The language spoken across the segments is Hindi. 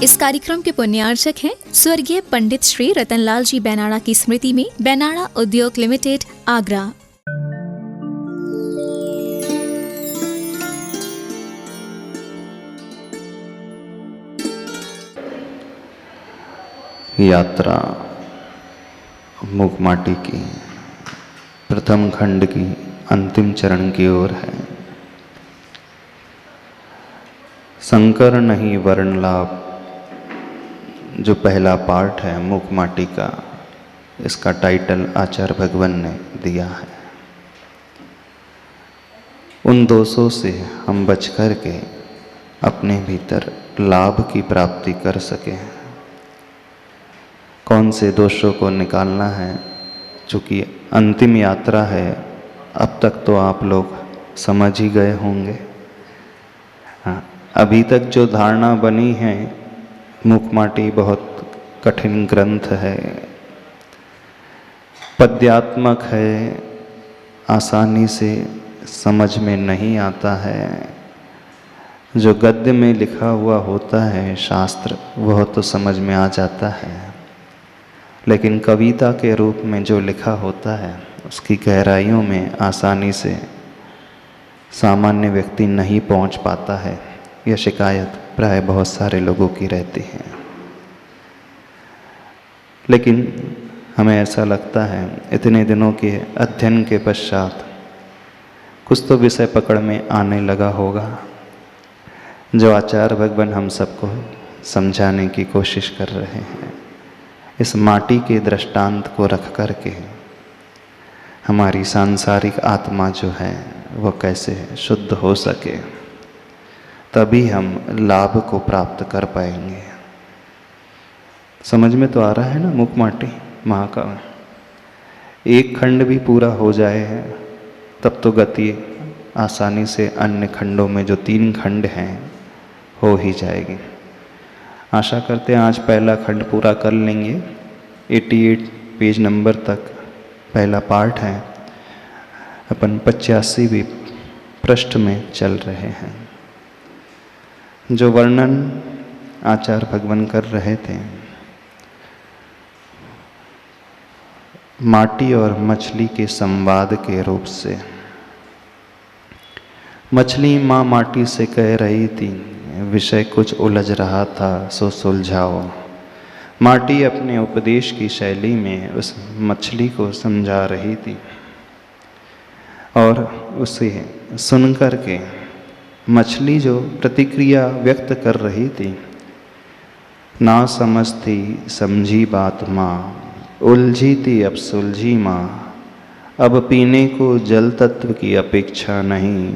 इस कार्यक्रम के पुण्यार्चक हैं स्वर्गीय पंडित श्री रतनलाल जी बैनाड़ा की स्मृति में बैनाड़ा उद्योग लिमिटेड, आगरा। यात्रा मूकमाटी की प्रथम खंड की अंतिम चरण की ओर है। संकर नहीं वर्ण लाभ जो पहला पार्ट है मूकमाटी का, इसका टाइटल आचार्य भगवान ने दिया है। उन दोषों से हम बच कर के अपने भीतर लाभ की प्राप्ति कर सकें। कौन से दोषों को निकालना है, चूँकि अंतिम यात्रा है, अब तक तो आप लोग समझ ही गए होंगे। हाँ, अभी तक जो धारणा बनी है, मूकमाटी बहुत कठिन ग्रंथ है, पद्यात्मक है, आसानी से समझ में नहीं आता है। जो गद्य में लिखा हुआ होता है शास्त्र, वह तो समझ में आ जाता है, लेकिन कविता के रूप में जो लिखा होता है उसकी गहराइयों में आसानी से सामान्य व्यक्ति नहीं पहुंच पाता है। यह शिकायत प्राय बहुत सारे लोगों की रहती है। लेकिन हमें ऐसा लगता है इतने दिनों के अध्ययन के पश्चात कुछ तो विषय पकड़ में आने लगा होगा, जो आचार्य भगवान हम सबको समझाने की कोशिश कर रहे हैं। इस माटी के दृष्टांत को रख करके हमारी सांसारिक आत्मा जो है वह कैसे शुद्ध हो सके, तभी हम लाभ को प्राप्त कर पाएंगे। समझ में तो आ रहा है ना? मूकमाटी महाकाव्य एक खंड भी पूरा हो जाए है तब तो गति आसानी से अन्य खंडों में जो 3 खंड हैं हो ही जाएगी। आशा करते हैं आज पहला खंड पूरा कर लेंगे। 88 पेज नंबर तक पहला पार्ट है। अपन 85वें पृष्ठ में चल रहे हैं। जो वर्णन आचार्य भगवान कर रहे थे, माटी और मछली के संवाद के रूप से। मछली माँ माटी से कह रही थी, विषय कुछ उलझ रहा था सो सुलझाओ। माटी अपने उपदेश की शैली में उस मछली को समझा रही थी और उसे सुन कर के मछली जो प्रतिक्रिया व्यक्त कर रही थी, ना समझ थी समझी बात माँ, उलझी थी अब सुलझी माँ। अब पीने को जल तत्व की अपेक्षा नहीं,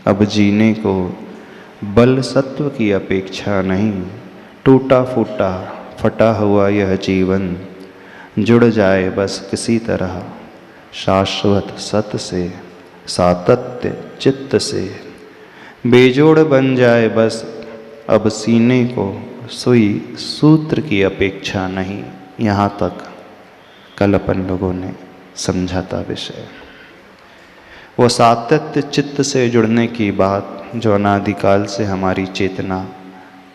अब जीने को बल सत्व की अपेक्षा नहीं। टूटा फूटा फटा हुआ यह जीवन जुड़ जाए बस किसी तरह शाश्वत सत से, सातत्य चित्त से। बेजोड़ बन जाए बस अब सीने को सुई सूत्र की अपेक्षा नहीं। यहाँ तक कल अपन लोगों ने समझा था विषय। वो सातत्य चित्त से जुड़ने की बात जो अनादिकाल से हमारी चेतना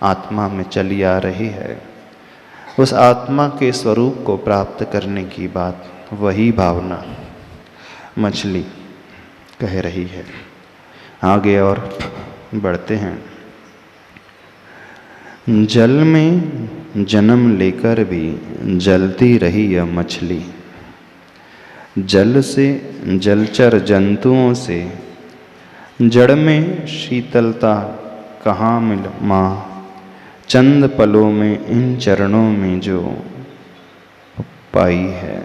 आत्मा में चली आ रही है, उस आत्मा के स्वरूप को प्राप्त करने की बात, वही भावना मछली कह रही है। आगे और बढ़ते हैं। जल में जन्म लेकर भी जलती रही यह मछली, जल से जलचर जंतुओं से जड़ में शीतलता कहाँ मिल माँ। चंद पलों में इन चरणों में जो पाई है।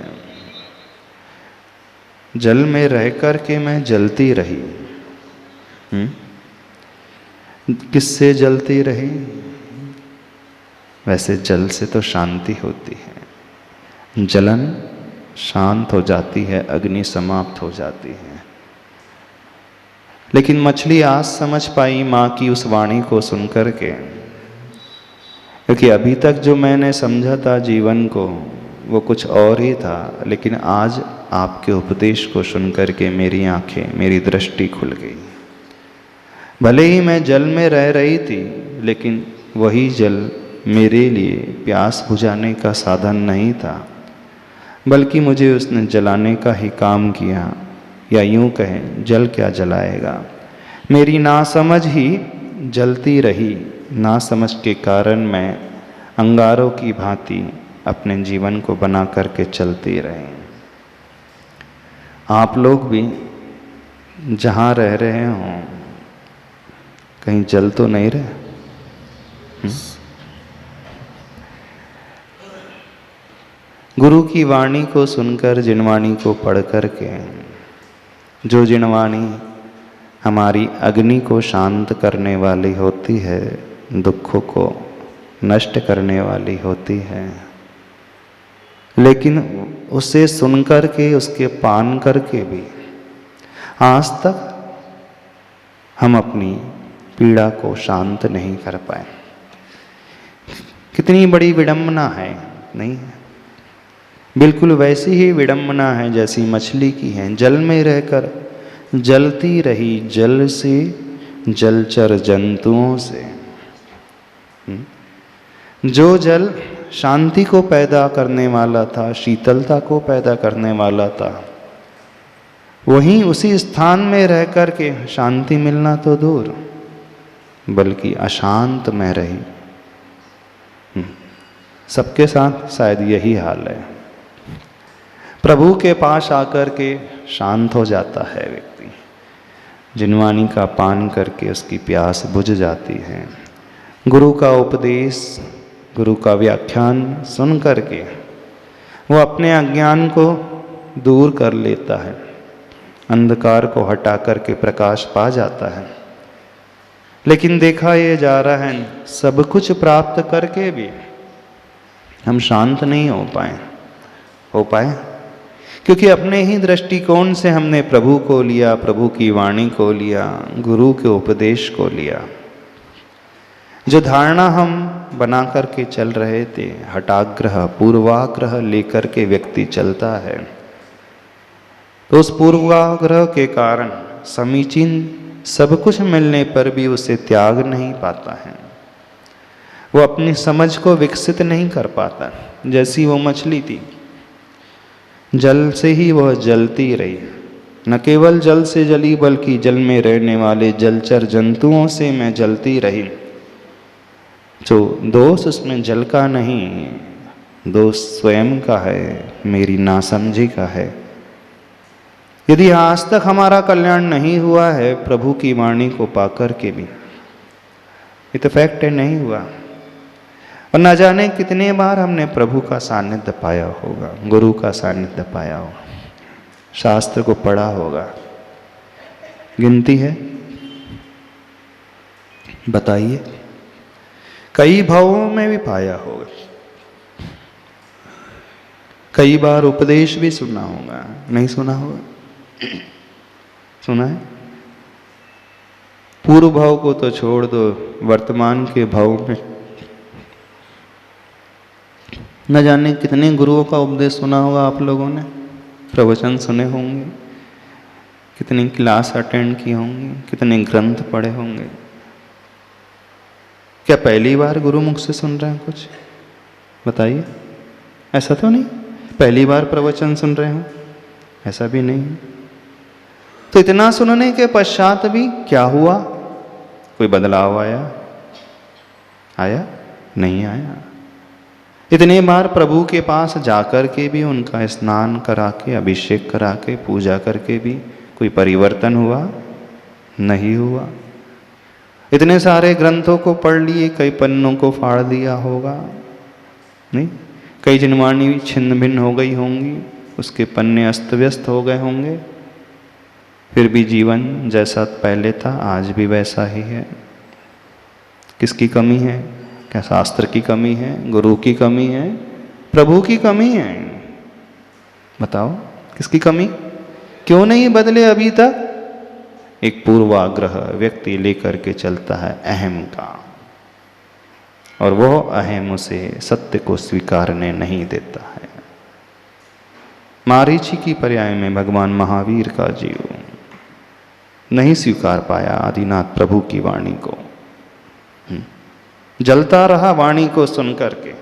जल में रह कर के मैं जलती रही। किससे जलती रही? वैसे जल से तो शांति होती है, जलन शांत हो जाती है, अग्नि समाप्त हो जाती है। लेकिन मछली आज समझ पाई माँ की उस वाणी को सुनकर के, क्योंकि अभी तक जो मैंने समझा था जीवन को वो कुछ और ही था, लेकिन आज आपके उपदेश को सुनकर के मेरी आंखें, मेरी दृष्टि खुल गई। भले ही मैं जल में रह रही थी, लेकिन वही जल मेरे लिए प्यास बुझाने का साधन नहीं था, बल्कि मुझे उसने जलाने का ही काम किया, या यूं कहें जल क्या जलाएगा। मेरी नासमझ ही जलती रही। नासमझ के कारण मैं अंगारों की भांति अपने जीवन को बना करके चलती रही। आप लोग भी जहाँ रह रहे हों कहीं जल तो नहीं रहे? गुरु की वाणी को सुनकर, जिनवाणी को पढ़ करके, जो जिनवाणी हमारी अग्नि को शांत करने वाली होती है, दुखों को नष्ट करने वाली होती है, लेकिन उसे सुन करके, उसके पान करके भी आज तक हम अपनी पीड़ा को शांत नहीं कर पाए। कितनी बड़ी विडंबना है, नहीं है? बिल्कुल वैसी ही विडंबना है जैसी मछली की है। जल में रहकर जलती रही, जल से, जलचर जंतुओं से। जो जल शांति को पैदा करने वाला था, शीतलता को पैदा करने वाला था, वहीं उसी स्थान में रह कर के शांति मिलना तो दूर, बल्कि अशांत में रही। सबके साथ शायद यही हाल है। प्रभु के पास आकर के शांत हो जाता है व्यक्ति, जिनवाणी का पान करके उसकी प्यास बुझ जाती है। गुरु का उपदेश, गुरु का व्याख्यान सुन करके वो अपने अज्ञान को दूर कर लेता है, अंधकार को हटा करके प्रकाश पा जाता है। लेकिन देखा ये जा रहा है, सब कुछ प्राप्त करके भी हम शांत नहीं हो पाए, क्योंकि अपने ही दृष्टिकोण से हमने प्रभु को लिया, प्रभु की वाणी को लिया, गुरु के उपदेश को लिया। जो धारणा हम बना करके चल रहे थे, हठाग्रह, पूर्वाग्रह लेकर के व्यक्ति चलता है, तो उस पूर्वाग्रह के कारण समीचीन सब कुछ मिलने पर भी उसे त्याग नहीं पाता है। वो अपनी समझ को विकसित नहीं कर पाता। जैसी वो मछली थी, जल से ही वह जलती रही। न केवल जल से जली, बल्कि जल में रहने वाले जलचर जंतुओं से मैं जलती रही। जो दोष उसमें जल का नहीं, दोष स्वयं का है, मेरी नासमझी का है। यदि आज तक हमारा कल्याण नहीं हुआ है प्रभु की वाणी को पाकर के भी, ये तो फैक्ट है, नहीं हुआ। और न जाने कितने बार हमने प्रभु का सानिध्य पाया होगा, गुरु का सानिध्य पाया होगा, शास्त्र को पढ़ा होगा। गिनती है? बताइए। कई भावों में भी पाया होगा, कई बार उपदेश भी सुना होगा, नहीं सुना होगा? सुना है? पूर्व भाव को तो छोड़ दो, वर्तमान के भाव में न जाने कितने गुरुओं का उपदेश सुना होगा आप लोगों ने, प्रवचन सुने होंगे, कितनी क्लास अटेंड की होंगी, कितने ग्रंथ पढ़े होंगे। क्या पहली बार गुरुमुख से सुन रहे हैं कुछ? बताइए। ऐसा तो नहीं पहली बार प्रवचन सुन रहे हो, ऐसा भी नहीं। तो इतना सुनने के पश्चात भी क्या हुआ? कोई बदलाव आया? नहीं आया। इतने बार प्रभु के पास जाकर के भी, उनका स्नान करा के, अभिषेक करा के, पूजा करके भी कोई परिवर्तन हुआ? नहीं हुआ। इतने सारे ग्रंथों को पढ़ लिए, कई पन्नों को फाड़ दिया होगा, नहीं? कई जिनवाणी छिन्न भिन्न हो गई होंगी, उसके पन्ने अस्त व्यस्त हो गए होंगे, फिर भी जीवन जैसा पहले था आज भी वैसा ही है। किसकी कमी है? क्या शास्त्र की कमी है? गुरु की कमी है? प्रभु की कमी है? बताओ, किसकी कमी? क्यों नहीं बदले अभी तक? एक पूर्वाग्रह व्यक्ति लेकर के चलता है अहम का, और वो अहम उसे सत्य को स्वीकारने नहीं देता है। मारीची की पर्याय में भगवान महावीर का जीव नहीं स्वीकार पाया आदिनाथ प्रभु की वाणी को। जलता रहा वाणी को सुनकर के,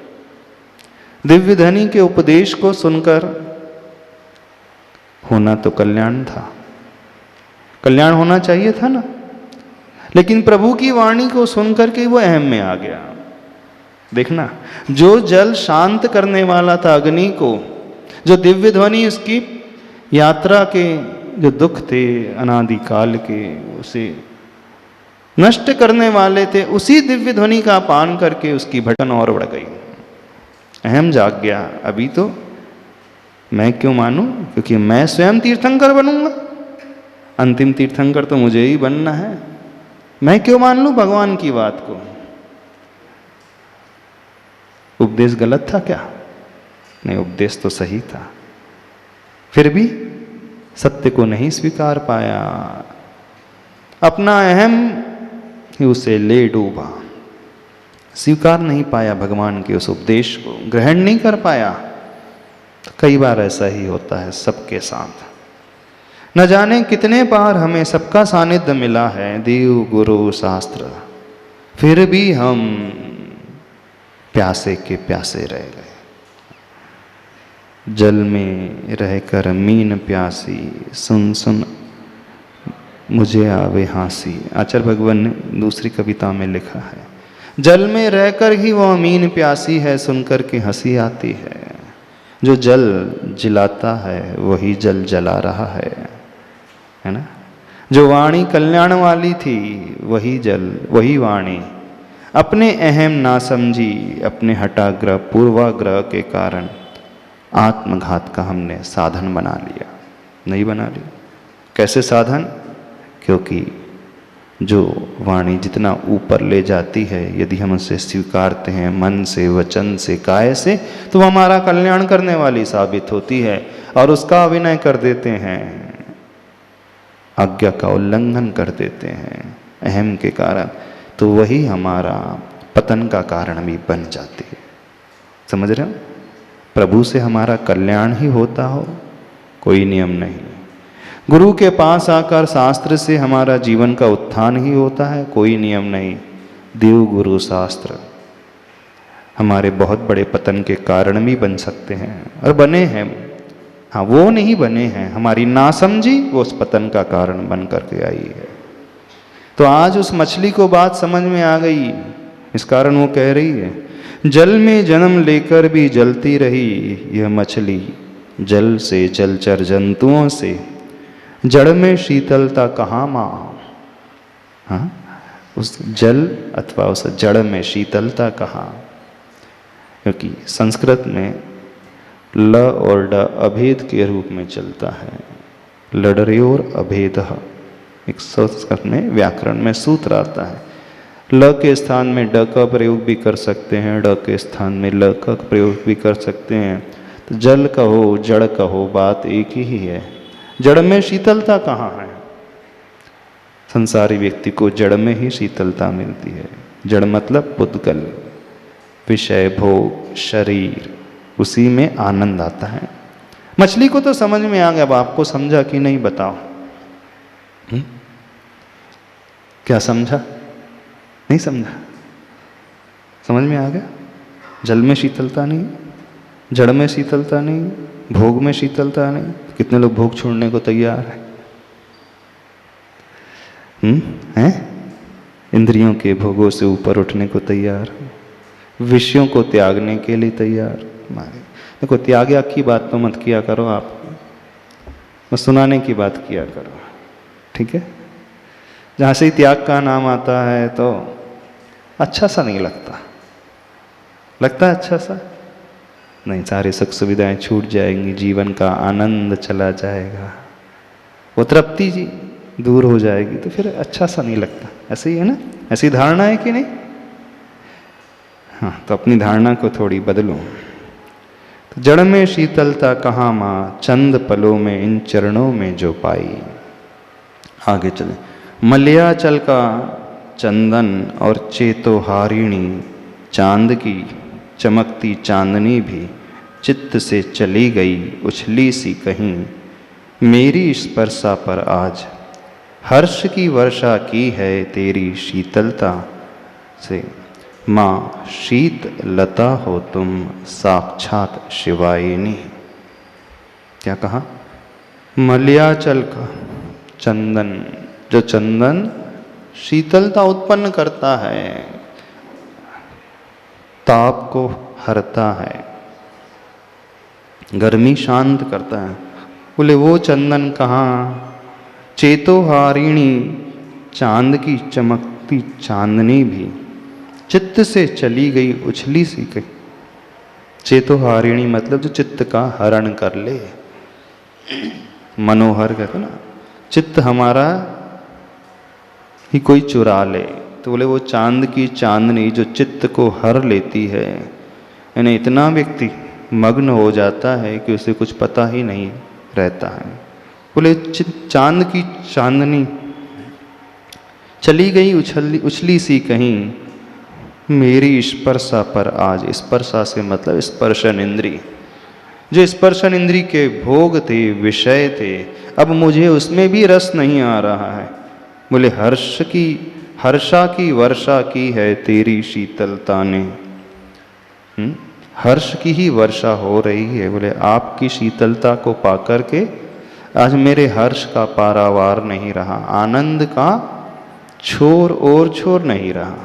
दिव्य धनी के उपदेश को सुनकर। होना तो कल्याण था, कल्याण होना चाहिए था ना, लेकिन प्रभु की वाणी को सुनकर के वो अहम में आ गया। देखना, जो जल शांत करने वाला था अग्नि को, जो दिव्य ध्वनि उसकी यात्रा के जो दुख थे अनादि काल के, उसे नष्ट करने वाले थे, उसी दिव्य ध्वनि का पान करके उसकी भटकन और बढ़ गई। अहम जाग गया, अभी तो मैं क्यों मानूं, क्योंकि मैं स्वयं तीर्थंकर बनूंगा, अंतिम तीर्थंकर तो मुझे ही बनना है। मैं क्यों मान लूं भगवान की बात को। उपदेश गलत था क्या? नहीं, उपदेश तो सही था, फिर भी सत्य को नहीं स्वीकार पाया। अपना अहम ही उसे ले डूबा, स्वीकार नहीं पाया भगवान के उस उपदेश को, ग्रहण नहीं कर पाया। तो कई बार ऐसा ही होता है सबके साथ। न जाने कितने बार हमें सबका सानिध्य मिला है, देव गुरु शास्त्र, फिर भी हम प्यासे के प्यासे रह गए। जल में रहकर मीन प्यासी, सुन सुन मुझे आवे हंसी। आचार्य भगवान ने दूसरी कविता में लिखा है, जल में रहकर ही वह मीन प्यासी है, सुनकर के हंसी आती है। जो जल जिलाता है वही जल जला रहा है ना। जो वाणी कल्याण वाली थी वही जल, वही वाणी अपने अहम ना समझी, अपने हठाग्रह पूर्वाग्रह के कारण आत्मघात का हमने साधन बना लिया। नहीं बना लिया। कैसे साधन? क्योंकि जो वाणी जितना ऊपर ले जाती है, यदि हम उसे स्वीकारते हैं मन से, वचन से, काय से, तो वह हमारा कल्याण करने वाली साबित होती है। और उसका अभिनय कर देते हैं, आज्ञा का उल्लंघन कर देते हैं अहम के कारण, तो वही हमारा पतन का कारण भी बन जाती है। समझ रहे हो? प्रभु से हमारा कल्याण ही होता हो, कोई नियम नहीं। गुरु के पास आकर शास्त्र से हमारा जीवन का उत्थान ही होता है, कोई नियम नहीं। देव गुरु शास्त्र हमारे बहुत बड़े पतन के कारण भी बन सकते हैं, और बने हैं। हाँ, वो नहीं बने हैं, हमारी नासमझी वो उस पतन का कारण बन करके आई है। तो आज उस मछली को बात समझ में आ गई, इस कारण वो कह रही है, जल में जन्म लेकर भी जलती रही यह मछली, जल से जलचर जंतुओं से जड़ में शीतलता कहाँ माँ। हाँ, उस जल अथवा उस जड़ में शीतलता कहाँ? क्योंकि संस्कृत में ल और ड अभेद के रूप में चलता है। लडर्योर अभेदः, एक संस्कृत में व्याकरण में सूत्र आता है। ल के स्थान में ड का प्रयोग भी कर सकते हैं, ड के स्थान में ल का प्रयोग भी कर सकते हैं। तो जल कहो जड़ कहो, बात एक ही है। जड़ में शीतलता कहाँ है? संसारी व्यक्ति को जड़ में ही शीतलता मिलती है। जड़ मतलब पुद्गल, विषय, भोग, शरीर, उसी में आनंद आता है। मछली को तो समझ में आ गया, अब आपको समझा कि नहीं बताओ? क्या समझा? नहीं समझा? समझ में आ गया? जल में शीतलता नहीं, जड़ में शीतलता नहीं, भोग में शीतलता नहीं। कितने लोग भोग छोड़ने को तैयार हैं? इंद्रियों के भोगों से ऊपर उठने को तैयार, विषयों को त्यागने के लिए तैयार। देखो, त्याग की बात तो मत किया करो आप, बस सुनाने की बात किया करो, ठीक है? जहाँ से ही त्याग का नाम आता है तो अच्छा सा नहीं लगता। लगता है अच्छा सा? नहीं, सारी सुख सुविधाएं छूट जाएंगी, जीवन का आनंद चला जाएगा, वो तृप्ति जी दूर हो जाएगी, तो फिर अच्छा सा नहीं लगता। ऐसे ही है ना? ऐसी धारणा है कि नहीं? हाँ, तो अपनी धारणा को थोड़ी बदलो। तो जड़ में शीतलता कहाँ माँ, चंद पलों में इन चरणों में जो पाई। आगे चले, मलयाचल का चंदन और चेतोहारिणी, चांद की चमकती चांदनी भी चित्त से चली गई उछली सी कहीं। मेरी स्पर्शा पर आज हर्ष की वर्षा की है तेरी शीतलता से। माँ शीत लता हो तुम साक्षात शिवायिनी। क्या कहा? मलयाचल का चंदन, जो चंदन शीतलता उत्पन्न करता है, ताप को हरता है, गर्मी शांत करता है। बोले वो चंदन कहाँ? चेतोहारिणी, चांद की चमकती चांदनी भी चित्त से चली गई उछली सी गई। चेतोहारिणी मतलब जो चित्त का हरण कर ले, मनोहर कहते ना, चित्त हमारा ही कोई चुरा ले। तो बोले वो चांद की चांदनी जो चित्त को हर लेती है, यानी इतना व्यक्ति मग्न हो जाता है कि उसे कुछ पता ही नहीं रहता है। बोले चांद की चांदनी चली गई उछली सी कहीं, मेरी स्पर्शा पर आज, स्पर्शा से मतलब स्पर्शन इंद्री, जो स्पर्शन इंद्री के भोग थे, विषय थे, अब मुझे उसमें भी रस नहीं आ रहा है। बोले हर्षा की वर्षा की है तेरी शीतलता ने। हर्ष की ही वर्षा हो रही है। बोले आपकी शीतलता को पाकर के आज मेरे हर्ष का पारावार नहीं रहा, आनंद का छोर और छोर नहीं रहा।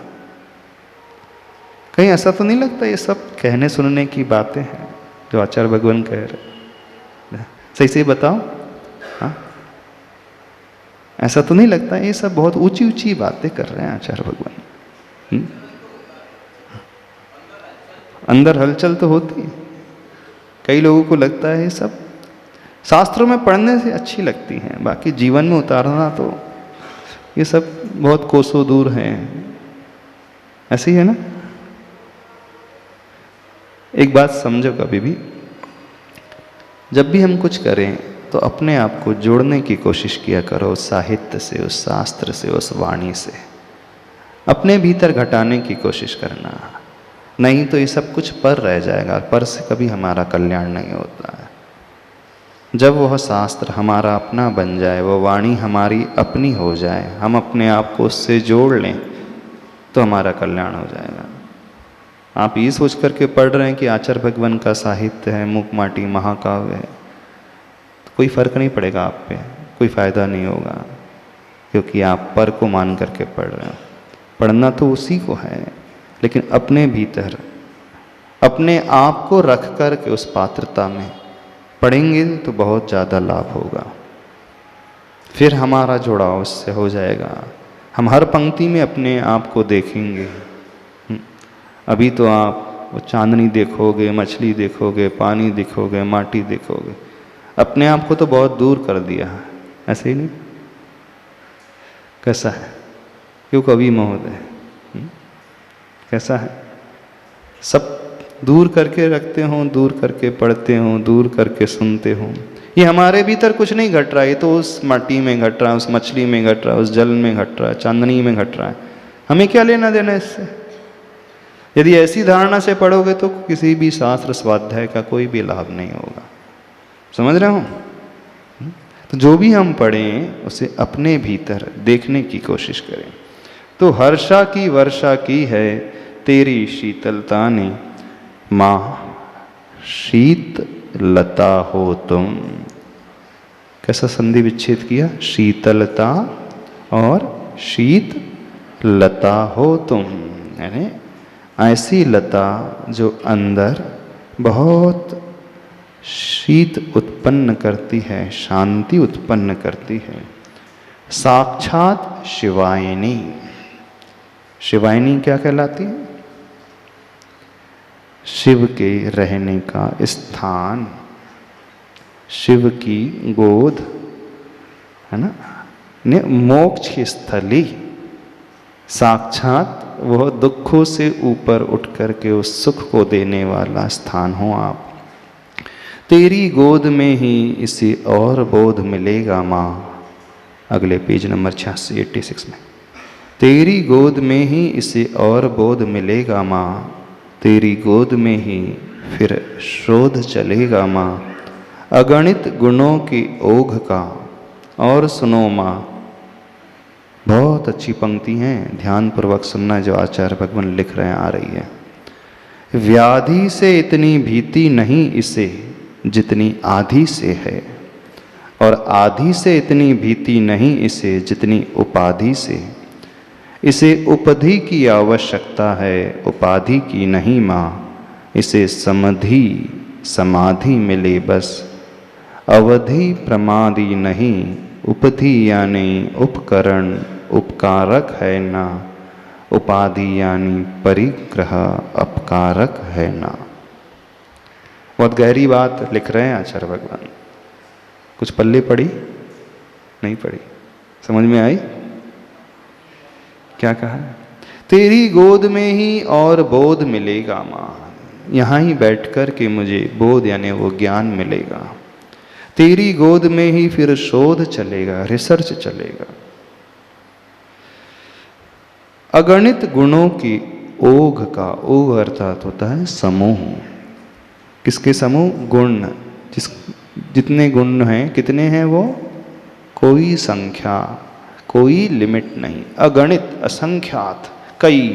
कहीं ऐसा तो नहीं लगता ये सब कहने सुनने की बातें हैं जो आचार्य भगवान कह रहे? सही से बताओ, हाँ? ऐसा तो नहीं लगता ये सब बहुत ऊंची ऊंची बातें कर रहे हैं आचार्य भगवान? अंदर हलचल तो होती है। कई लोगों को लगता है ये सब शास्त्रों में पढ़ने से अच्छी लगती हैं, बाकी जीवन में उतारना तो ये सब बहुत कोसों दूर हैं। ऐसे ही है ना? एक बात समझो, कभी भी जब भी हम कुछ करें तो अपने आप को जोड़ने की कोशिश किया करो उस साहित्य से, उस शास्त्र से, उस वाणी से। अपने भीतर घटाने की कोशिश करना, नहीं तो ये सब कुछ पर रह जाएगा। पर से कभी हमारा कल्याण नहीं होता है। जब वह शास्त्र हमारा अपना बन जाए, वो वाणी हमारी अपनी हो जाए, हम अपने आप को उससे जोड़ लें, तो हमारा कल्याण हो जाएगा। आप ये सोच करके पढ़ रहे हैं कि आचार्य भगवान का साहित्य है, मुखमाटी महाकाव्य है, तो कोई फर्क नहीं पड़ेगा आप पे, कोई फायदा नहीं होगा, क्योंकि आप पर को मान करके पढ़ रहे हो। पढ़ना तो उसी को है, लेकिन अपने भीतर अपने आप को रख कर के उस पात्रता में पढ़ेंगे तो बहुत ज़्यादा लाभ होगा। फिर हमारा जुड़ाव उससे हो जाएगा। हम हर पंक्ति में अपने आप को देखेंगे। अभी तो आप वो चांदनी देखोगे, मछली देखोगे, पानी देखोगे, माटी देखोगे, अपने आप को तो बहुत दूर कर दिया है। ऐसे ही नहीं? कैसा है? क्यों कवि महोदय, कैसा है? सब दूर करके रखते हों, दूर करके पढ़ते हों, दूर करके सुनते हों। ये हमारे भीतर कुछ नहीं घट रहा है, ये तो उस माटी में घट रहा है, उस मछली में घट रहा है, उस जल में घट रहा है, चांदनी में घट रहा है। हमें क्या लेना देना इससे? यदि ऐसी धारणा से पढ़ोगे तो किसी भी शास्त्र स्वाध्याय का कोई भी लाभ नहीं होगा। समझ रहे हो? तो जो भी हम पढ़ें उसे अपने भीतर देखने की कोशिश करें। तो हर्षा की वर्षा की है तेरी शीतलता ने, माँ शीत लता हो तुम। कैसा संधि विच्छेद किया? शीतलता और शीत लता हो तुम, यानी ऐसी लता जो अंदर बहुत शीत उत्पन्न करती है, शांति उत्पन्न करती है। साक्षात शिवायिनी। शिवायिनी क्या कहलाती है? शिव के रहने का स्थान, शिव की गोद, है ना? मोक्ष की स्थली। साक्षात वह दुखों से ऊपर उठ करके उस सुख को देने वाला स्थान हो आप। तेरी गोद में ही इसे और बोध मिलेगा माँ। अगले पेज नंबर 86 में, तेरी गोद में ही इसे और बोध मिलेगा माँ, तेरी गोद में ही फिर शोध चलेगा माँ। अगणित गुणों की ओघ का और सुनो माँ, बहुत अच्छी पंक्ति हैं, ध्यानपूर्वक सुनना जो आचार्य भगवान लिख रहे हैं आ रही है। व्याधि से इतनी भीति नहीं इसे जितनी आधि से है, और आधि से इतनी भीति नहीं इसे जितनी उपाधि से। इसे उपधि की आवश्यकता है, उपाधि की नहीं माँ। इसे समधि समाधि मिले बस, अवधि प्रमादि नहीं। उपधि यानी उपकरण, उपकारक है ना। उपाधि यानी परिग्रह, अपकारक है ना। बहुत गहरी बात लिख रहे हैं आचार्य भगवान। कुछ पल्ले पड़ी नहीं पड़ी, समझ में आई? क्या कहा? तेरी गोद में ही और बोध मिलेगा माँ, यहाँ ही बैठकर के मुझे बोध यानी वो ज्ञान मिलेगा। तेरी गोद में ही फिर शोध चलेगा, रिसर्च चलेगा। अगणित गुणों की ओघ का, ओघ अर्थात होता है समूह। किसके समूह? गुण। जितने गुण हैं, कितने हैं वो? कोई संख्या, कोई लिमिट नहीं। अगणित, असंख्यात, कई।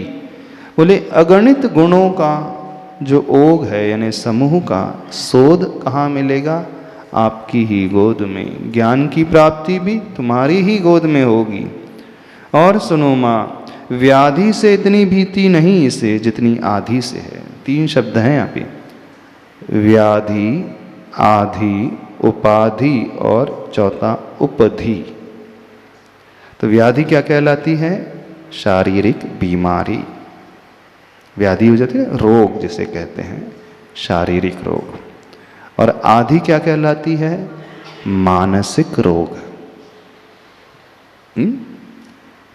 बोले अगणित गुणों का जो ओघ है यानी समूह का शोध कहाँ मिलेगा? आपकी ही गोद में। ज्ञान की प्राप्ति भी तुम्हारी ही गोद में होगी। और सुनो माँ, व्याधि से इतनी भीति नहीं इसे जितनी आधि से है। 3 शब्द हैं यहाँ पे, व्याधि, आधि, उपाधि और चौथा उपधि। तो व्याधि क्या कहलाती है? शारीरिक बीमारी। व्याधि हो जाती है रोग जिसे कहते हैं, शारीरिक रोग। और आधि क्या कहलाती है? मानसिक रोग।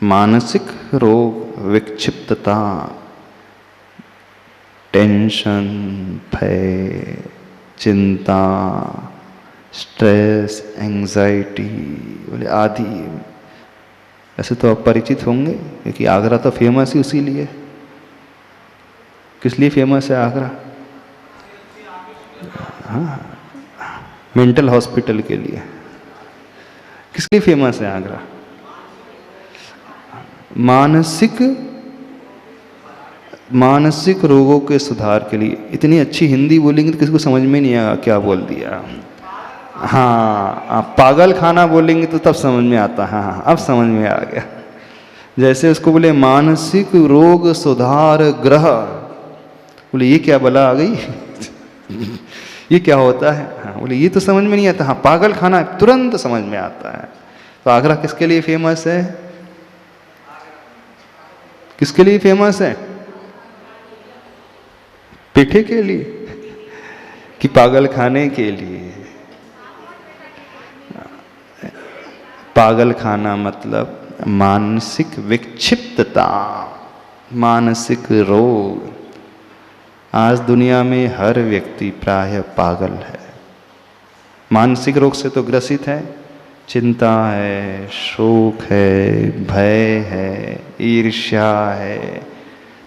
मानसिक रोग, विक्षिप्तता, टेंशन, भय, चिंता, स्ट्रेस, एंजाइटी। बोले आदि। ऐसे तो आप परिचित होंगे क्योंकि आगरा तो फेमस ही उसी लिए। किस लिए फेमस है आगरा? हाँ, मेंटल हॉस्पिटल के लिए। किस लिए फेमस है आगरा? मानसिक रोगों के सुधार के लिए। इतनी अच्छी हिंदी बोलेंगे तो किसी को समझ में नहीं आएगा क्या बोल दिया। हाँ, आप पागल खाना बोलेंगे तो तब समझ में आता है। हाँ, अब समझ में आ गया। जैसे उसको बोले मानसिक रोग सुधार ग्रह, बोले ये क्या बला आ गई? ये क्या होता है? हाँ, बोले ये तो समझ में नहीं आता। हाँ, पागल खाना तुरंत समझ में आता है। तो आगरा किसके लिए फेमस है? किसके लिए फेमस है? पेठे के लिए कि पागल खाने के लिए? पागल खाना मतलब मानसिक विक्षिप्तता, मानसिक रोग। आज दुनिया में हर व्यक्ति प्रायः पागल है। मानसिक रोग से तो ग्रसित है। चिंता है, शोक है, भय है, ईर्ष्या है,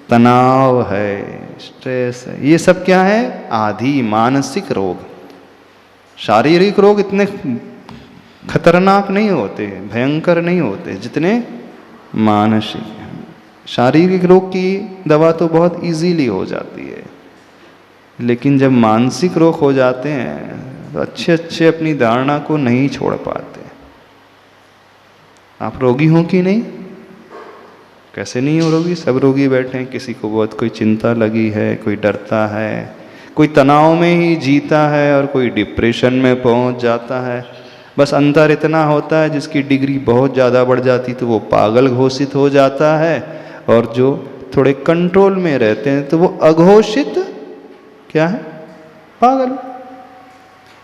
तनाव है, स्ट्रेस है। ये सब क्या है? आदि मानसिक रोग। शारीरिक रोग इतने खतरनाक नहीं होते, भयंकर नहीं होते जितने मानसिक। शारीरिक रोग की दवा तो बहुत इजीली हो जाती है, लेकिन जब मानसिक रोग हो जाते हैं तो अच्छे अपनी धारणा को नहीं छोड़ पाते। आप रोगी हो कि नहीं? कैसे नहीं हो रोगी? सब रोगी बैठे हैं। किसी को बहुत कोई चिंता लगी है, कोई डरता है, कोई तनाव में ही जीता है और कोई डिप्रेशन में पहुंच जाता है। बस अंतर इतना होता है, जिसकी डिग्री बहुत ज़्यादा बढ़ जाती तो वो पागल घोषित हो जाता है, और जो थोड़े कंट्रोल में रहते हैं तो वो अघोषित क्या है? पागल।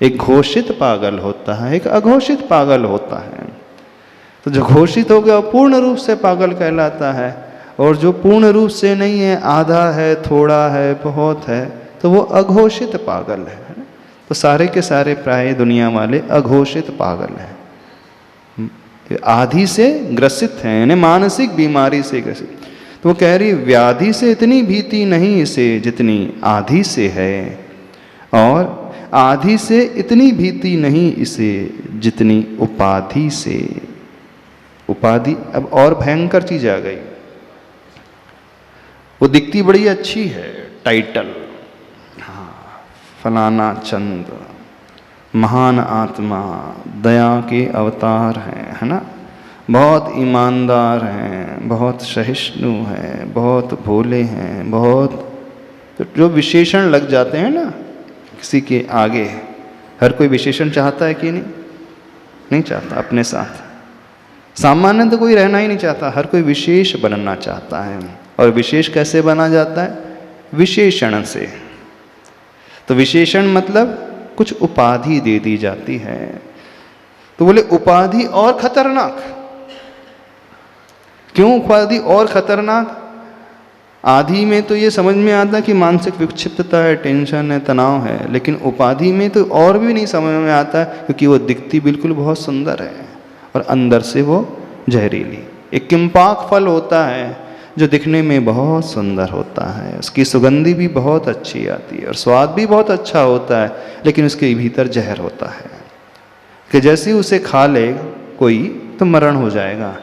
एक घोषित पागल होता है, एक अघोषित पागल होता है। तो जो घोषित हो गया वो पूर्ण रूप से पागल कहलाता है, और जो पूर्ण रूप से नहीं है, आधा है, थोड़ा है, बहुत है, तो वो अघोषित पागल है। तो सारे के सारे प्राय दुनिया वाले अघोषित पागल हैं, आधि से ग्रसित हैं, यानी मानसिक बीमारी से ग्रसित। तो वो कह रही व्याधि से इतनी भीति नहीं इसे जितनी आधि से है, और आधि से इतनी भीति नहीं इसे जितनी उपाधि से। उपाधि अब और भयंकर चीज आ गई। वो दिखती बड़ी अच्छी है, टाइटल, हाँ, फलाना चंद, महान आत्मा, दया के अवतार हैं, है ना, बहुत ईमानदार हैं, बहुत सहिष्णु हैं, बहुत भोले हैं, बहुत, तो जो विशेषण लग जाते हैं ना किसी के आगे, हर कोई विशेषण चाहता है कि नहीं चाहता अपने साथ। सामान्य तो कोई रहना ही नहीं चाहता, हर कोई विशेष बनना चाहता है। और विशेष कैसे बना जाता है? विशेषण से। तो विशेषण मतलब कुछ उपाधि दे दी जाती है। तो बोले उपाधि और खतरनाक। क्यों उपाधि और खतरनाक? आदि में तो ये समझ में आता कि मानसिक विक्षिप्तता है, टेंशन है, तनाव है, लेकिन उपाधि में तो और भी नहीं समझ में आता, क्योंकि वो दिखती बिल्कुल बहुत सुंदर है और अंदर से वो जहरीली। एक किम्पाक फल होता है जो दिखने में बहुत सुंदर होता है, उसकी सुगंधी भी बहुत अच्छी आती है और स्वाद भी बहुत अच्छा होता है, लेकिन उसके भीतर जहर होता है कि जैसे ही उसे खा ले कोई तो मरण हो जाएगा।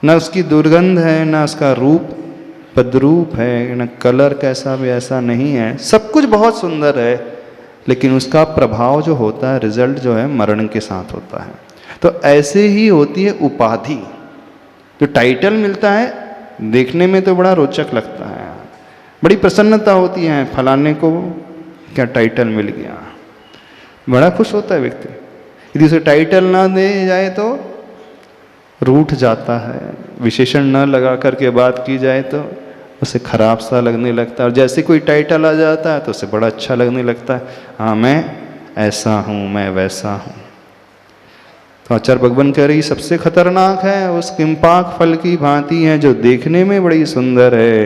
न उसकी दुर्गंध है, न उसका रूप बदरूप है, न कलर कैसा भी ऐसा नहीं है, सब कुछ बहुत सुंदर है, लेकिन उसका प्रभाव जो होता है, रिजल्ट जो है, मरण के साथ होता है। तो ऐसे ही होती है उपाधि। जो टाइटल मिलता है देखने में तो बड़ा रोचक लगता है, बड़ी प्रसन्नता होती है, फलाने को क्या टाइटल मिल गया, बड़ा खुश होता है व्यक्ति। यदि उसे टाइटल ना दे जाए तो रूठ जाता है, विशेषण न लगा करके बात की जाए तो उसे खराब सा लगने लगता है, और जैसे कोई टाइटल आ जाता है तो उसे बड़ा अच्छा लगने लगता है, हाँ मैं ऐसा हूँ, मैं वैसा हूँ। तो आचार्य भगवान कह रही सबसे खतरनाक है उस किम्पाक फल की भांति है जो देखने में बड़ी सुंदर है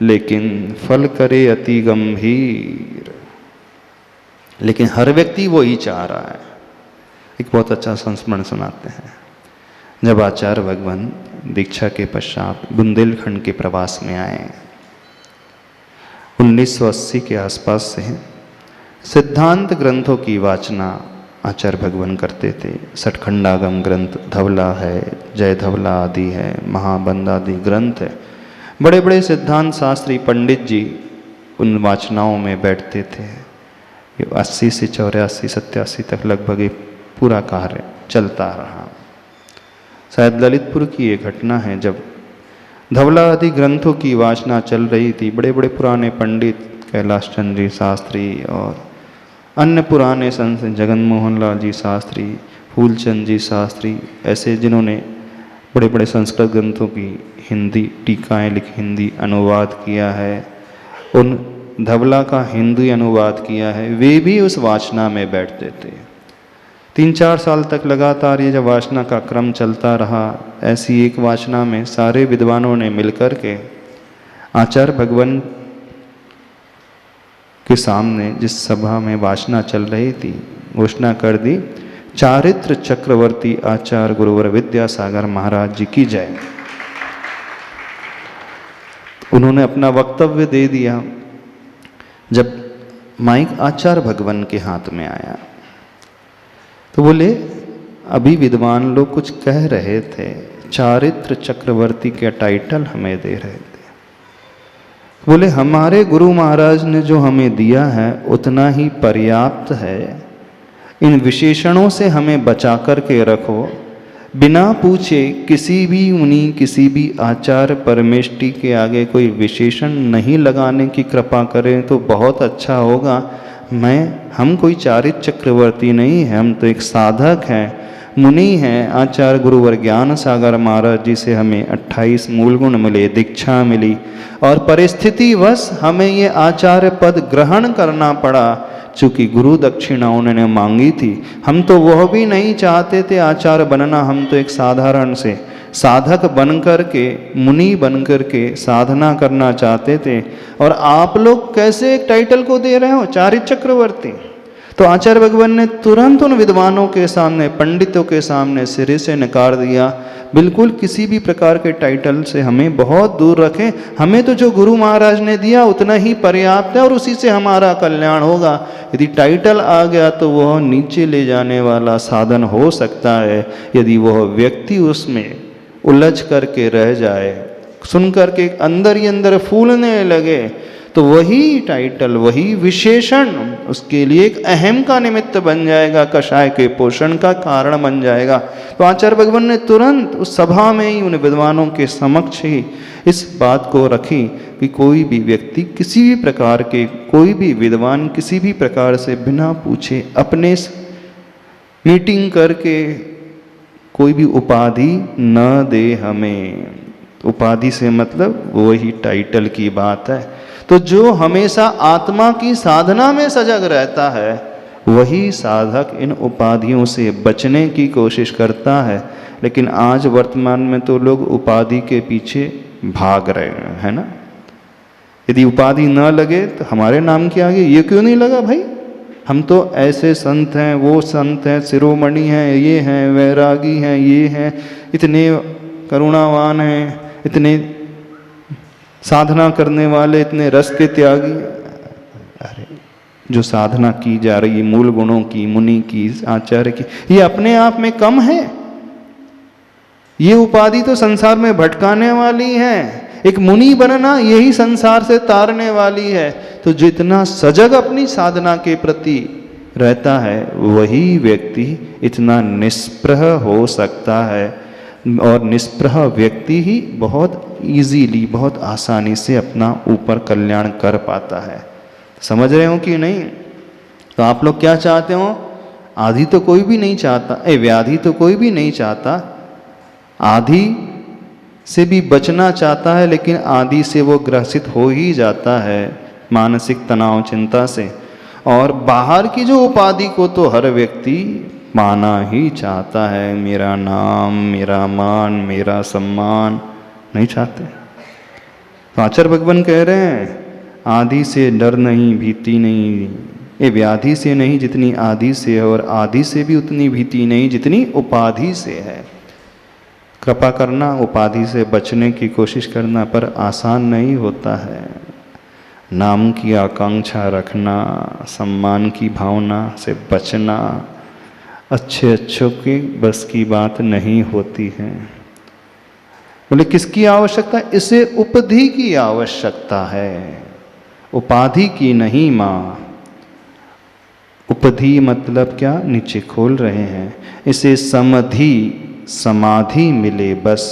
लेकिन फल करे अति गंभीर। लेकिन हर व्यक्ति वो ही चाह रहा है। एक बहुत अच्छा संस्मरण सुनाते हैं। जब आचार्य भगवान दीक्षा के पश्चात बुंदेलखंड के प्रवास में आए, 1980 के आसपास से सिद्धांत ग्रंथों की वाचना आचार्य भगवान करते थे। सठखंडागम ग्रंथ धवला है, जय धवला आदि है, महाबंद आदि ग्रंथ है। बड़े बड़े सिद्धांत शास्त्री पंडित जी उन वाचनाओं में बैठते थे। 80 से 84 87 तक लगभग एक पूरा कार्य चलता रहा। शायद ललितपुर की ये घटना है, जब धवला आदि ग्रंथों की वाचना चल रही थी। बड़े बड़े पुराने पंडित कैलाश चंद्र जी शास्त्री और अन्य पुराने संत जगन मोहन लाल जी शास्त्री, फूलचंद जी शास्त्री, ऐसे जिन्होंने बड़े बड़े संस्कृत ग्रंथों की हिंदी टीकाएँ लिखी, हिंदी अनुवाद किया है, उन धवला का हिंदी अनुवाद किया है, वे भी उस वाचना में बैठते थे। 3-4 साल तक लगातार ये जब वाचना का क्रम चलता रहा, ऐसी एक वाचना में सारे विद्वानों ने मिलकर के आचार्य भगवान के सामने जिस सभा में वाचना चल रही थी घोषणा कर दी, चारित्र चक्रवर्ती आचार्य गुरुवर विद्यासागर महाराज जी की जय। उन्होंने अपना वक्तव्य दे दिया। जब माइक आचार्य भगवान के हाथ में आया तो बोले, अभी विद्वान लोग कुछ कह रहे थे, चारित्र चक्रवर्ती के टाइटल हमें दे रहे थे। बोले हमारे गुरु महाराज ने जो हमें दिया है उतना ही पर्याप्त है, इन विशेषणों से हमें बचा कर के रखो। बिना पूछे किसी भी मुनि, किसी भी आचार्य परमेष्टि के आगे कोई विशेषण नहीं लगाने की कृपा करें तो बहुत अच्छा होगा। हम कोई चारित्र चक्रवर्ती नहीं है, हम तो एक साधक हैं, मुनि हैं। आचार्य गुरुवर ज्ञान सागर महाराज जी से हमें 28 मूल गुण मिले, दीक्षा मिली, और परिस्थितिवश हमें ये आचार्य पद ग्रहण करना पड़ा, चूँकि गुरु दक्षिणा उन्होंने मांगी थी। हम तो वह भी नहीं चाहते थे आचार्य बनना, हम तो एक साधारण से साधक बनकर के, मुनि बनकर के साधना करना चाहते थे। और आप लोग कैसे एक टाइटल को दे रहे हो, चारित्र चक्रवर्ती? तो आचार्य भगवान ने तुरंत उन विद्वानों के सामने, पंडितों के सामने सिरे से नकार दिया, बिल्कुल किसी भी प्रकार के टाइटल से हमें बहुत दूर रखें, हमें तो जो गुरु महाराज ने दिया उतना ही पर्याप्त है और उसी से हमारा कल्याण होगा। यदि टाइटल आ गया तो वह नीचे ले जाने वाला साधन हो सकता है, यदि वह व्यक्ति उसमें उलझ करके रह जाए, सुन करके अंदर ही अंदर फूलने लगे, तो वही टाइटल, वही विशेषण उसके लिए एक अहम का निमित्त बन जाएगा, कषाय के पोषण का कारण बन जाएगा। तो आचार्य भगवान ने तुरंत उस सभा में ही, उन विद्वानों के समक्ष ही इस बात को रखी कि कोई भी व्यक्ति, किसी भी प्रकार के, कोई भी विद्वान किसी भी प्रकार से बिना पूछे अपने मीटिंग करके कोई भी उपाधि न दे हमें। उपाधि से मतलब वही टाइटल की बात है। तो जो हमेशा आत्मा की साधना में सजग रहता है, वही साधक इन उपाधियों से बचने की कोशिश करता है। लेकिन आज वर्तमान में तो लोग उपाधि के पीछे भाग रहे हैं, है ना। यदि उपाधि न लगे तो हमारे नाम के आगे ये क्यों नहीं लगा भाई, हम तो ऐसे संत हैं, वो संत हैं, शिरोमणि हैं, ये हैं, वैरागी हैं, ये हैं, इतने करुणावान हैं, इतने साधना करने वाले, इतने रस के त्यागी। अरे जो साधना की जा रही है मूल गुणों की, मुनि की, आचार्य की, ये अपने आप में कम है। ये उपाधि तो संसार में भटकाने वाली है। एक मुनि बनना यही संसार से तारने वाली है। तो जितना सजग अपनी साधना के प्रति रहता है, वही व्यक्ति इतना निष्प्रह हो सकता है। और निष्प्रह व्यक्ति ही बहुत इजीली, बहुत आसानी से अपना ऊपर कल्याण कर पाता है। समझ रहे हो कि नहीं। तो आप लोग क्या चाहते हो, आदि तो कोई भी नहीं चाहता, व्याधि तो कोई भी नहीं चाहता, आदि से भी बचना चाहता है, लेकिन आदि से वो ग्रसित हो ही जाता है, मानसिक तनाव, चिंता से। और बाहर की जो उपाधि को तो हर व्यक्ति पाना ही चाहता है, मेरा नाम, मेरा मान, मेरा सम्मान नहीं चाहते। तो आचार्य भगवान कह रहे हैं, आदि से डर नहीं, भीति नहीं, ये व्याधि से नहीं जितनी आदि से है, और आदि से भी उतनी भीति नहीं जितनी उपाधि से है। कृपा करना, उपाधि से बचने की कोशिश करना, पर आसान नहीं होता है। नाम की आकांक्षा रखना, सम्मान की भावना से बचना, अच्छे अच्छों की बस की बात नहीं होती है। बोले किसकी आवश्यकता, इसे उपधि की आवश्यकता है, उपाधि की नहीं माँ। उपधि मतलब क्या, नीचे खोल रहे हैं, इसे समधि, समाधि मिले बस,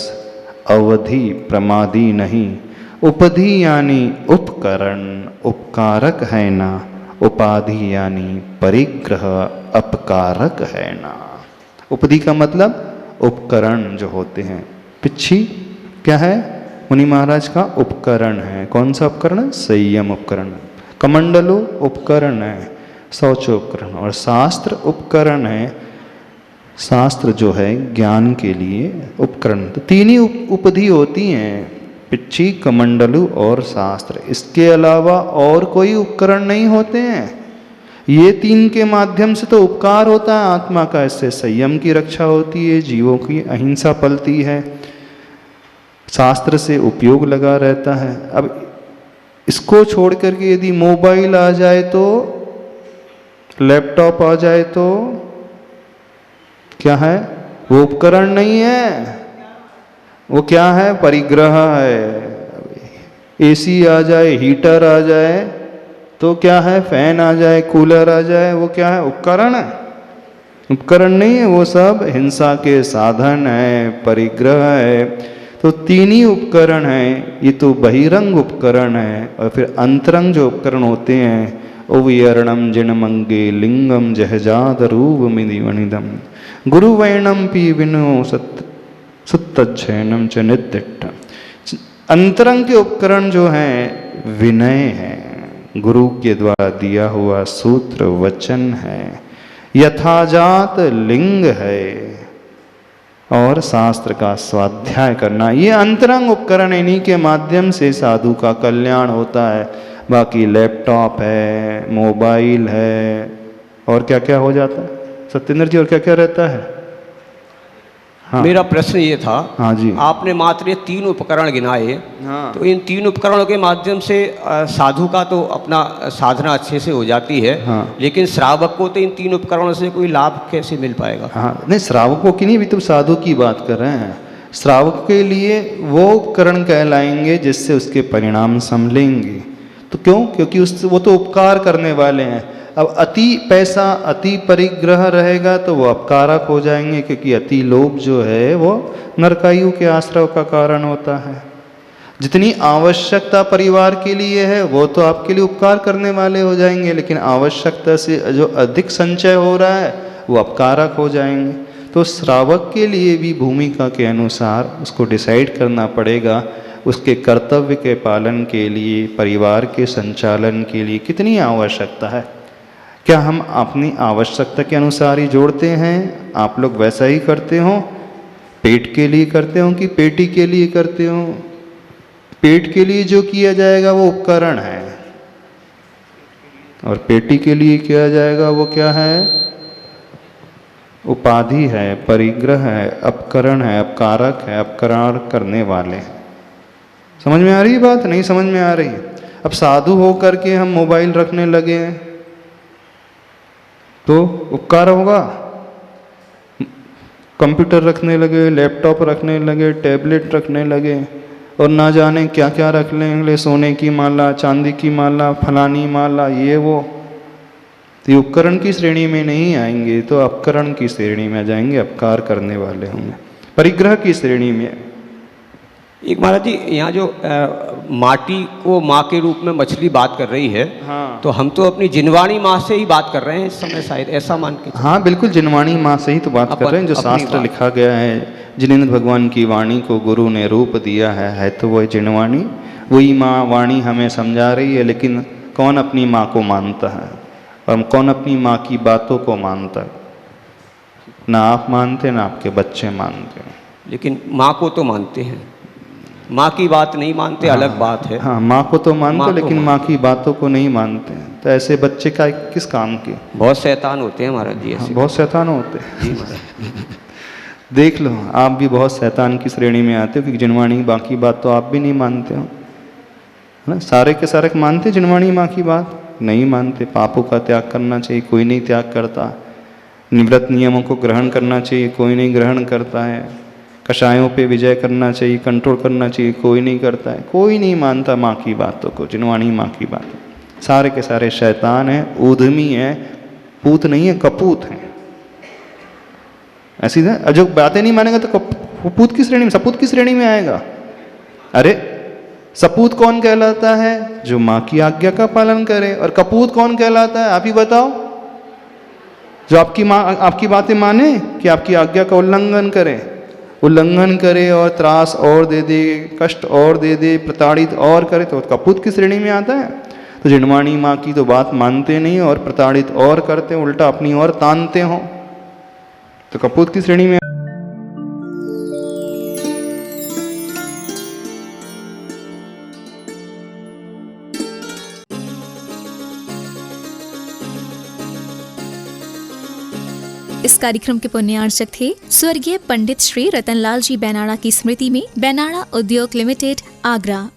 अवधि प्रमादी नहीं। उपधि यानी उपकरण, उपकारक है ना, उपाधि यानी परिग्रह, अपकारक है ना। उपधि का मतलब उपकरण जो होते हैं। पिच्छी क्या है, मुनि महाराज का उपकरण है। कौन सा उपकरण, संयम उपकरण। कमंडलो उपकरण है, शौचोपकरण। और शास्त्र उपकरण है, शास्त्र जो है ज्ञान के लिए उपकरण। तो तीन ही उपधि होती हैं, पिच्छी, कमंडलु और शास्त्र। इसके अलावा और कोई उपकरण नहीं होते हैं। ये तीन के माध्यम से तो उपकार होता है आत्मा का, इससे संयम की रक्षा होती है, जीवों की अहिंसा पलती है, शास्त्र से उपयोग लगा रहता है। अब इसको छोड़ करके यदि मोबाइल आ जाए तो, लैपटॉप आ जाए तो क्या है, वो उपकरण नहीं है, वो क्या है, परिग्रह है। एसी आ जाए, हीटर आ जाए तो क्या है, फैन आ जाए, कूलर आ जाए, वो क्या है, उपकरण है। उपकरण नहीं है, वो सब हिंसा के साधन है, परिग्रह है। तो तीन ही उपकरण हैं। ये तो बहिरंग उपकरण है, और फिर अंतरंग जो उपकरण होते हैं, ओवियरणम जिनमंगे लिंगम जहजाद रूप मिदिवनिदम गुरु वैणम पी विनो सुत्तच्छैनम च नित्तिट्ठ। अंतरंग के उपकरण जो हैं विनय है, गुरु के द्वारा दिया हुआ सूत्र वचन है, यथाजात लिंग है, और शास्त्र का स्वाध्याय करना। ये अंतरंग उपकरण, इन्हीं के माध्यम से साधु का कल्याण होता है। बाकी लैपटॉप है, मोबाइल है, और क्या क्या हो जाता है सत्येंद्र जी, और क्या क्या रहता है? हाँ मेरा प्रश्न ये था, हाँ जी, आपने मात्र ये 3 उपकरण गिनाए, हाँ तो इन 3 उपकरणों के माध्यम से साधु का तो अपना साधना अच्छे से हो जाती है, हाँ। लेकिन श्रावक को तो इन 3 उपकरणों से कोई लाभ कैसे मिल पाएगा? हाँ, नहीं श्रावकों की नहीं, अभी तुम साधु की बात कर रहे हैं। श्रावक के लिए वो उपकरण कहलाएंगे जिससे उसके परिणाम संभलेंगे। तो क्यों? क्योंकि वो तो उपकार करने वाले हैं। अब अति पैसा, अति परिग्रह रहेगा तो वो अपकारक हो जाएंगे, क्योंकि अति लोभ जो है वो नरकायु के आश्रय का कारण होता है। जितनी आवश्यकता परिवार के लिए है वो तो आपके लिए उपकार करने वाले हो जाएंगे, लेकिन आवश्यकता से जो अधिक संचय हो रहा है वो अपकारक हो जाएंगे। तो श्रावक के लिए भी भूमिका के अनुसार उसको डिसाइड करना पड़ेगा, उसके कर्तव्य के पालन के लिए, परिवार के संचालन के लिए कितनी आवश्यकता है। क्या हम अपनी आवश्यकता के अनुसार ही जोड़ते हैं? आप लोग वैसा ही करते हो? पेट के लिए करते हो कि पेटी के लिए करते हो? पेट के लिए जो किया जाएगा वो उपकरण है, और पेटी के लिए किया जाएगा वो क्या है? उपाधि है, परिग्रह है, अपकरण है, अपकारक है, अपकरण करने वाले। समझ में आ रही है बात? नहीं समझ में आ रही? अब साधु हो करके हम मोबाइल रखने लगे हैं तो उपकार होगा, कंप्यूटर रखने लगे, लैपटॉप रखने लगे, टैबलेट रखने लगे, और ना जाने क्या क्या रख लेंगे, सोने की माला, चांदी की माला, फलानी माला, ये वो। तो ये उपकरण की श्रेणी में नहीं आएंगे, तो अपकरण की श्रेणी में आ जाएंगे, अपकार करने वाले होंगे, परिग्रह की श्रेणी में। एक महाराज जी, यहाँ जो माटी को माँ के रूप में मछली बात कर रही है, हाँ तो हम तो अपनी जिनवाणी माँ से ही बात कर रहे हैं इस समय, शायद ऐसा मान के। हाँ बिल्कुल, जिनवाणी माँ से ही तो बात कर रहे हैं। जो शास्त्र लिखा गया है, जिनेंद्र भगवान की वाणी को गुरु ने रूप दिया है तो वह जिनवाणी, वही माँ वाणी हमें समझा रही है। लेकिन कौन अपनी माँ को मानता है, और कौन अपनी माँ की बातों को मानता है? ना आप मानते, ना आपके बच्चे मानते। लेकिन माँ को तो मानते हैं, माँ की बात नहीं मानते, अलग बात है। हाँ, माँ को तो मानते, लेकिन माँ की बातों को नहीं मानते। तो ऐसे बच्चे का किस काम के? बहुत शैतान होते हैं महाराज जी ऐसे। हाँ, बहुत शैतान होते हैं। जी महाराज। देख लो, आप भी बहुत शैतान की श्रेणी में आते हो, क्योंकि जिनवाणी बाँ की बात तो आप भी नहीं मानते हो, है ना? सारे के सारे मानते जिनवाणी माँ की बात? नहीं मानते। पापों का त्याग करना चाहिए, कोई नहीं त्याग करता। निवृत्त नियमों को ग्रहण करना चाहिए, कोई नहीं ग्रहण करता है। कषायों पे विजय करना चाहिए, कंट्रोल करना चाहिए, कोई नहीं करता है। कोई नहीं मानता माँ की बातों को, जिनवाणी माँ की बात। सारे के सारे शैतान हैं, ऊधमी हैं, पूत नहीं है, कपूत हैं। ऐसी है, जो बातें नहीं मानेगा तो पूत की श्रेणी में, सपूत की श्रेणी में आएगा। अरे सपूत कौन कहलाता है? जो माँ की आज्ञा का पालन करे। और कपूत कौन कहलाता है? आप ही बताओ। जो आपकी बातें माने कि आपकी आज्ञा का उल्लंघन करे और त्रास और दे दे, कष्ट और दे दे, प्रताड़ित और करे, तो कपूत की श्रेणी में आता है। तो जिनवाणी माँ की तो बात मानते नहीं और प्रताड़ित और करते, उल्टा अपनी ओर तानते हो, तो कपूत की श्रेणी में। इस कार्यक्रम के पुण्यार्चक थे स्वर्गीय पंडित श्री रतनलाल जी बेनाड़ा की स्मृति में बेनाड़ा उद्योग लिमिटेड, आगरा।